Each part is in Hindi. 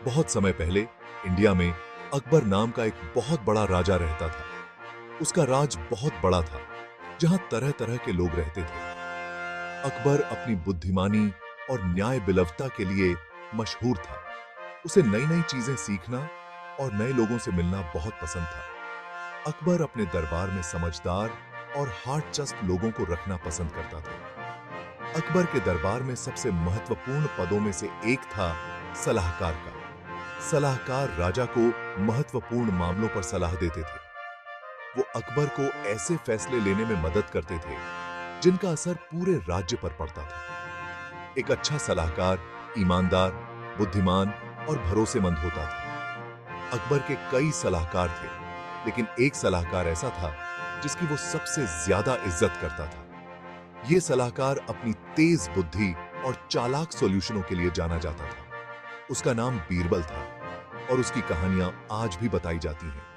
बहुत समय पहले इंडिया में अकबर नाम का एक बहुत बड़ा राजा रहता था। उसका राज बहुत बड़ा था, जहां तरह तरह के लोग रहते थे। अकबर अपनी बुद्धिमानी और न्याय बिलवता के लिए मशहूर था। उसे नई नई चीजें सीखना और नए लोगों से मिलना बहुत पसंद था। अकबर अपने दरबार में समझदार और हार्टचस्ट लोगों को रखना पसंद करता था। अकबर के दरबार में सबसे महत्वपूर्ण पदों में से एक था सलाहकार का। सलाहकार राजा को महत्वपूर्ण मामलों पर सलाह देते थे। वो अकबर को ऐसे फैसले लेने में मदद करते थे जिनका असर पूरे राज्य पर पड़ता था। एक अच्छा सलाहकार ईमानदार, बुद्धिमान और भरोसेमंद होता था। अकबर के कई सलाहकार थे, लेकिन एक सलाहकार ऐसा था जिसकी वो सबसे ज्यादा इज्जत करता था। ये सलाहकार अपनी तेज बुद्धि और चालाक सॉल्यूशनों के लिए जाना जाता था। उसका नाम बीरबल था और उसकी कहानियां आज भी बताई जाती हैं।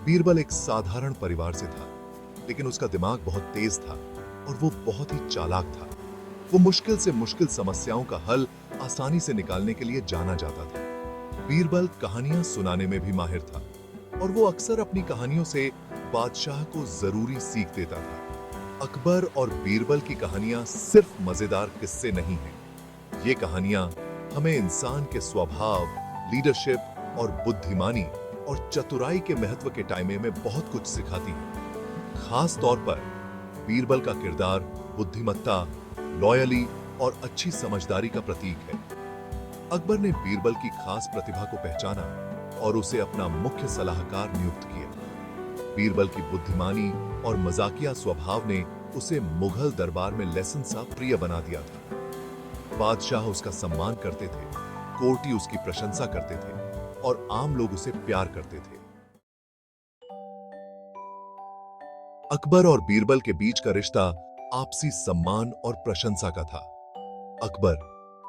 बीरबल एक साधारण परिवार से था, लेकिन उसका दिमाग बहुत तेज था और वो बहुत ही चालाक था। वो मुश्किल से मुश्किल समस्याओं का हल आसानी से निकालने के लिए जाना जाता था। बीरबल कहानियां सुनाने में भी माहिर था और वो अक्सर अपनी कहानियों से बादशाह को जरूरी सीख देता था। अकबर और बीरबल की कहानियां सिर्फ मजेदार किस्से नहीं हैं। ये कहानियां हमें इंसान के स्वभाव, लीडरशिप और बुद्धिमानी और चतुराई के महत्व के टाइम में बहुत कुछ सिखाती हैं। खास तौर पर बीरबल का किरदार बुद्धिमत्ता, लॉयली और अच्छी समझदारी का प्रतीक है। अकबर ने बीरबल की खास प्रतिभा को पहचाना और उसे अपना मुख्य सलाहकार नियुक्त किया। बीरबल की बुद्धिमानी और मजाकिया स्वभाव ने उसे मुगल दरबार में लेसन सा प्रिय बना दिया था। बादशाह उसका सम्मान करते थे, कोर्टी उसकी प्रशंसा करते थे और आम लोग उसे प्यार करते थे। अकबर और बीरबल के बीच का रिश्ता आपसी सम्मान और प्रशंसा का था। अकबर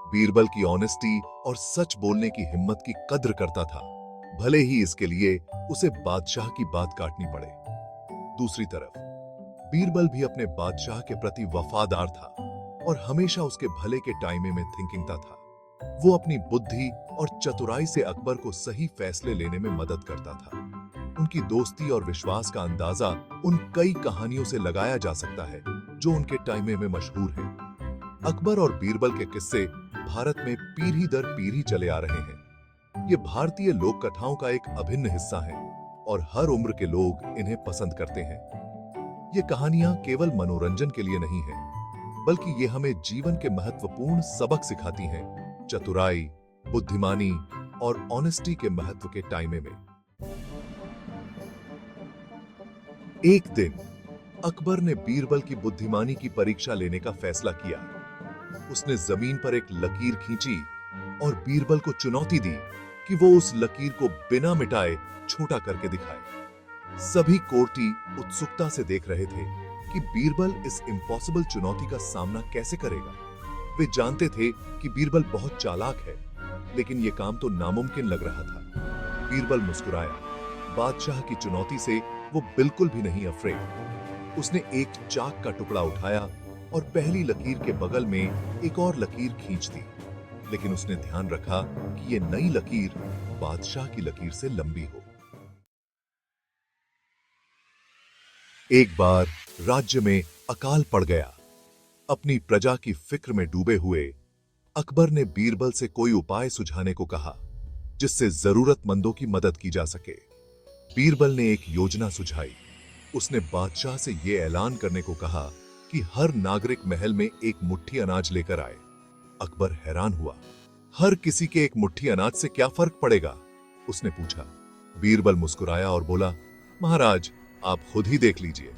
बीरबल की ऑनेस्टी और सच बोलने की हिम्मत की कद्र करता था, भले ही इसके लिए उसे बादशाह की बात काटनी पड़े। दूसरी तरफ बीरबल भी अपने बादशाह के प्रति वफादार था और हमेशा उसके भले के टाइम में थिंकिंग था। वो अपनी बुद्धि और चतुराई से अकबर को सही फैसले लेने में मदद करता था। उनकी दोस्ती और विश्वास का अंदाजा उन कई कहानियों से लगाया जा सकता है जो उनके टाइम में मशहूर हैं। अकबर और बीरबल के किस्से भारत में पीढ़ी दर पीढ़ी चले आ रहे हैं। ये भारतीय लोक कथाओं का एक अभिन्न हिस्सा है और हर उम्र के लोग इन्हें पसंद करते हैं। ये कहानियां केवल मनोरंजन के लिए नहीं हैं, बल्कि ये हमें जीवन के महत्वपूर्ण सबक सिखाती हैं, चतुराई, बुद्धिमानी और ऑनेस्टी के महत्व के टाइम में। एक दिन अकबर ने बीरबल की बुद्धिमानी की परीक्षा लेने का फैसला किया। उसने जमीन पर एक लकीर खींची और बीरबल को चुनौती दी कि वो उस लकीर को बिना मिटाए छोटा करके दिखाए। सभी कोर्टी उत्सुकता से देख रहे थे कि बीरबल इस इम्पॉसिबल चुनौती का सामना कैसे करेगा। वे जानते थे कि बीरबल बहुत चालाक है, लेकिन यह काम तो नामुमकिन लग रहा था। बीरबल मुस्कुराया। बादशाह की चुनौती से वो बिल्कुल भी नहीं अफ्रेड। उसने एक चाक का टुकड़ा उठाया और पहली लकीर के बगल में एक और लकीर खींच दी, लेकिन उसने ध्यान रखा कि ये नई लकीर बादशाह की लकीर से लंबी हो। एक बार राज्य में अकाल पड़ गया। अपनी प्रजा की फिक्र में डूबे हुए अकबर ने बीरबल से कोई उपाय सुझाने को कहा जिससे जरूरतमंदों की मदद की जा सके। बीरबल ने एक योजना सुझाई। उसने बादशाह से यह ऐलान करने को कहा कि हर नागरिक महल में एक मुट्ठी अनाज लेकर आए। अकबर हैरान हुआ। हर किसी के एक मुट्ठी अनाज से क्या फर्क पड़ेगा? उसने पूछा। बीरबल मुस्कुराया और बोला, महाराज, आप खुद ही देख लीजिए।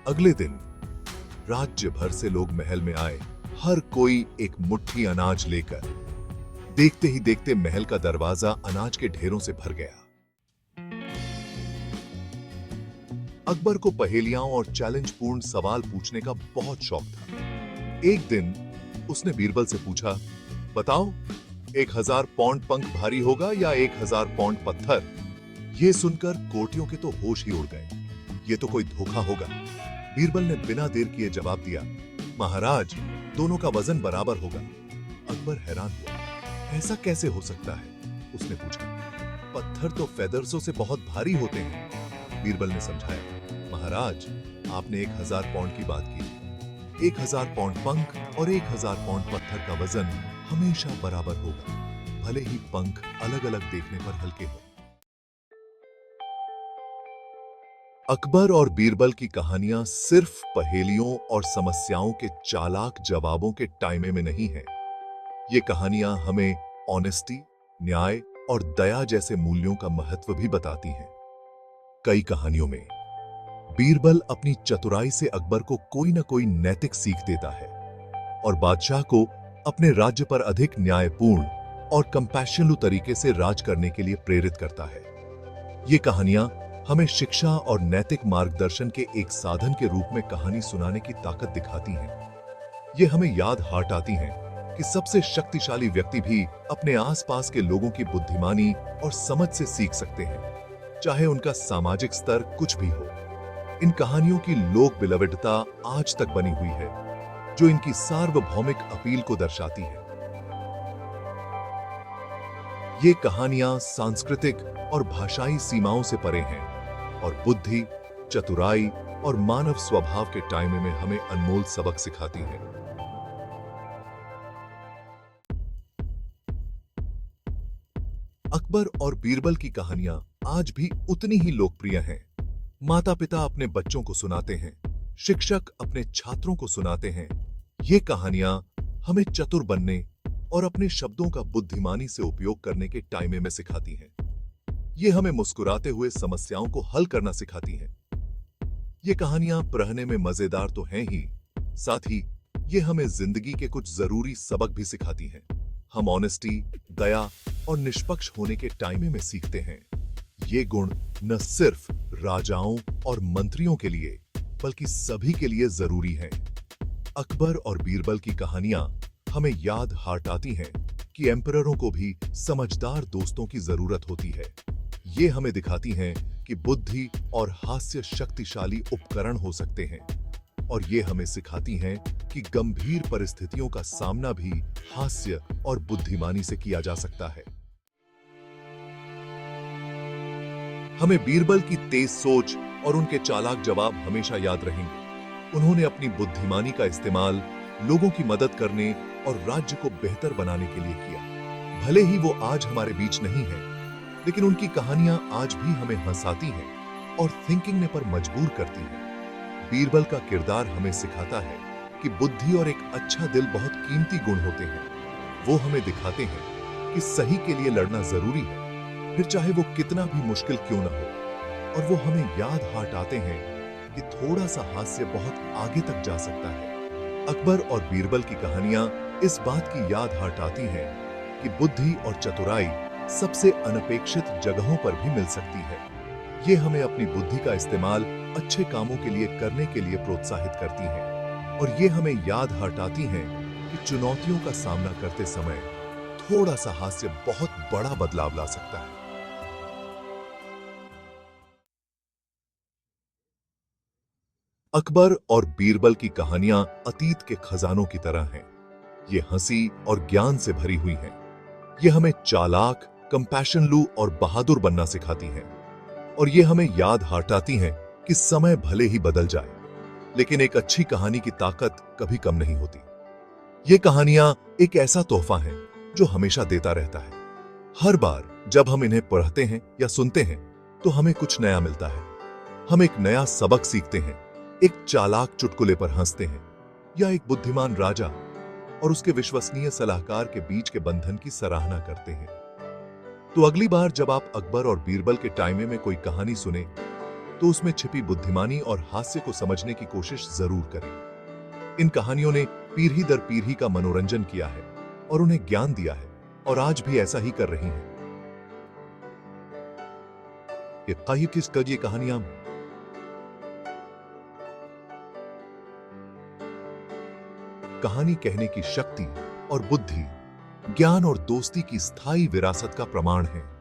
अगले दिन राज्य भर से लोग महल में आए, हर कोई एक मुट्ठी अनाज लेकर। देखते ही देखते महल का दरवाजा अनाज के ढेरों से भर गया। अकबर को पहेलियां और चैलेंज पूर्ण सवाल पूछने का बहुत शौक था। एक दिन उसने बीरबल से पूछा, बताओ, 1000 पौंड पंख भारी होगा या 1000 पौंड पत्थर? यह सुनकर कोर्टियों के तो होश ही उड़ गए। ये तो कोई धोखा होगा। बीरबल ने बिना देर किए जवाब दिया, महाराज, दोनों का वजन बराबर होगा। अकबर हैरान हुआ, ऐसा कैसे हो सकता है? उसने पूछा। पत्थर तो फेदर्सों से बहुत भारी होते हैं। बीरबल ने समझाया, महाराज, आपने 1000 पाउंड की बात की। 1000 पाउंड पंख और 1000 पाउंड पत्थर का वजन हमेशा बराबर होगा, भले ही पंख अलग अलग देखने पर हल्के हों। अकबर और बीरबल की कहानियां सिर्फ पहेलियों और समस्याओं के चालाक जवाबों के टाइमे में नहीं है। ये कहानियां हमें ऑनेस्टी, न्याय और दया जैसे मूल्यों का महत्व भी बताती हैं। कई कहानियों में बीरबल अपनी चतुराई से अकबर को कोई न कोई नैतिक सीख देता है और बादशाह को अपने राज्य पर अधिक न्यायपूर्ण और कंपैशनलू तरीके से राज करने के लिए प्रेरित करता है। ये कहानियां हमें शिक्षा और नैतिक मार्गदर्शन के एक साधन के रूप में कहानी सुनाने की ताकत दिखाती हैं। ये हमें याद आती हैं कि सबसे शक्तिशाली व्यक्ति भी अपने आसपास के लोगों की बुद्धिमानी और समझ से सीख सकते हैं, चाहे उनका सामाजिक स्तर कुछ भी हो। इन कहानियों की लोक बिलवडता आज तक बनी हुई है, जो इनकी सार्वभौमिक अपील को दर्शाती है। ये कहानियां सांस्कृतिक और भाषाई सीमाओं से परे हैं और बुद्धि, चतुराई और मानव स्वभाव के टाइम में हमें अनमोल सबक सिखाती हैं। अकबर और बीरबल की कहानियां आज भी उतनी ही लोकप्रिय हैं। माता-पिता अपने बच्चों को सुनाते हैं, शिक्षक अपने छात्रों को सुनाते हैं। ये कहानियां हमें चतुर बनने और अपने शब्दों का बुद्धिमानी से उपयोग करने के टाइमे में सिखाती हैं। ये हमें मुस्कुराते हुए समस्याओं को हल करना सिखाती हैं। ये कहानियां पढ़ने में मजेदार तो हैं ही, साथ ही ये हमें जिंदगी के कुछ जरूरी सबक भी सिखाती हैं। हम ऑनेस्टी, दया और निष्पक्ष होने के टाइमे में सीखते हैं। ये गुण न सिर्फ राजाओं और मंत्रियों के लिए, बल्कि सभी के लिए जरूरी हैं। अकबर और बीरबल की कहानियां हमें याद आती हैं कि एम्पररों को भी समझदार दोस्तों की जरूरत होती है। ये हमें दिखाती हैं कि बुद्धि और हास्य शक्तिशाली उपकरण हो सकते हैं, और ये हमें सिखाती हैं कि गंभीर परिस्थितियों का सामना भी हास्य और बुद्धिमानी से किया जा सकता है। हमें बीरबल की तेज सोच और उनके चालाक जवाब हमेशा याद रहेंगे। उन्होंने अपनी बुद्धिमानी का इस्तेमाल लोगों की मदद करने और राज्य को बेहतर बनाने के लिए किया। भले ही वो आज हमारे बीच नहीं है, लेकिन उनकी कहानियां आज भी हमें हंसाती हैं और थिंकिंग पर मजबूर करती हैं। बीरबल का किरदार हमें सिखाता है कि बुद्धि और एक अच्छा दिल बहुत कीमती गुण होते हैं। वो हमें दिखाते हैं कि सही के लिए लड़ना जरूरी है, फिर चाहे वो कितना भी मुश्किल क्यों ना हो। और वो हमें याद आते हैं कि थोड़ा सा हास्य बहुत आगे तक जा सकता है। अकबर और बीरबल की कहानियां इस बात की याद आती हैं कि बुद्धि और चतुराई सबसे अनपेक्षित जगहों पर भी मिल सकती है। ये हमें अपनी बुद्धि का इस्तेमाल अच्छे कामों के लिए करने के लिए प्रोत्साहित करती हैं, और ये हमें याद आती हैं कि चुनौतियों का सामना करते समय थोड़ा सा हास्य बहुत बड़ा बदलाव ला सकता है। अकबर और बीरबल की कहानियां अतीत के खजानों की तरह हैं। ये हंसी और ज्ञान से भरी हुई हैं। ये हमें चालाक, कंपैशनलू और बहादुर बनना सिखाती हैं, और ये हमें याद आती हैं कि समय भले ही बदल जाए, लेकिन एक अच्छी कहानी की ताकत कभी कम नहीं होती। ये कहानियां एक ऐसा तोहफा है जो हमेशा देता रहता है। हर बार जब हम इन्हें पढ़ते हैं या सुनते हैं, तो हमें कुछ नया मिलता है। हम एक नया सबक सीखते हैं, एक चालाक चुटकुले पर हंसते हैं, या एक बुद्धिमान राजा और उसके विश्वसनीय सलाहकार के बीच के बंधन की सराहना करते हैं। तो अगली बार जब आप अकबर और बीरबल के टाइमे में कोई कहानी सुने, तो उसमें छिपी बुद्धिमानी और हास्य को समझने की कोशिश जरूर करें। इन कहानियों ने पीढ़ी दर पीढ़ी का मनोरंजन किया है और उन्हें ज्ञान दिया है, और आज भी ऐसा ही कर रही हैं। ये कहानियां कहानी कहने की शक्ति और बुद्धि, ज्ञान और दोस्ती की स्थायी विरासत का प्रमाण है।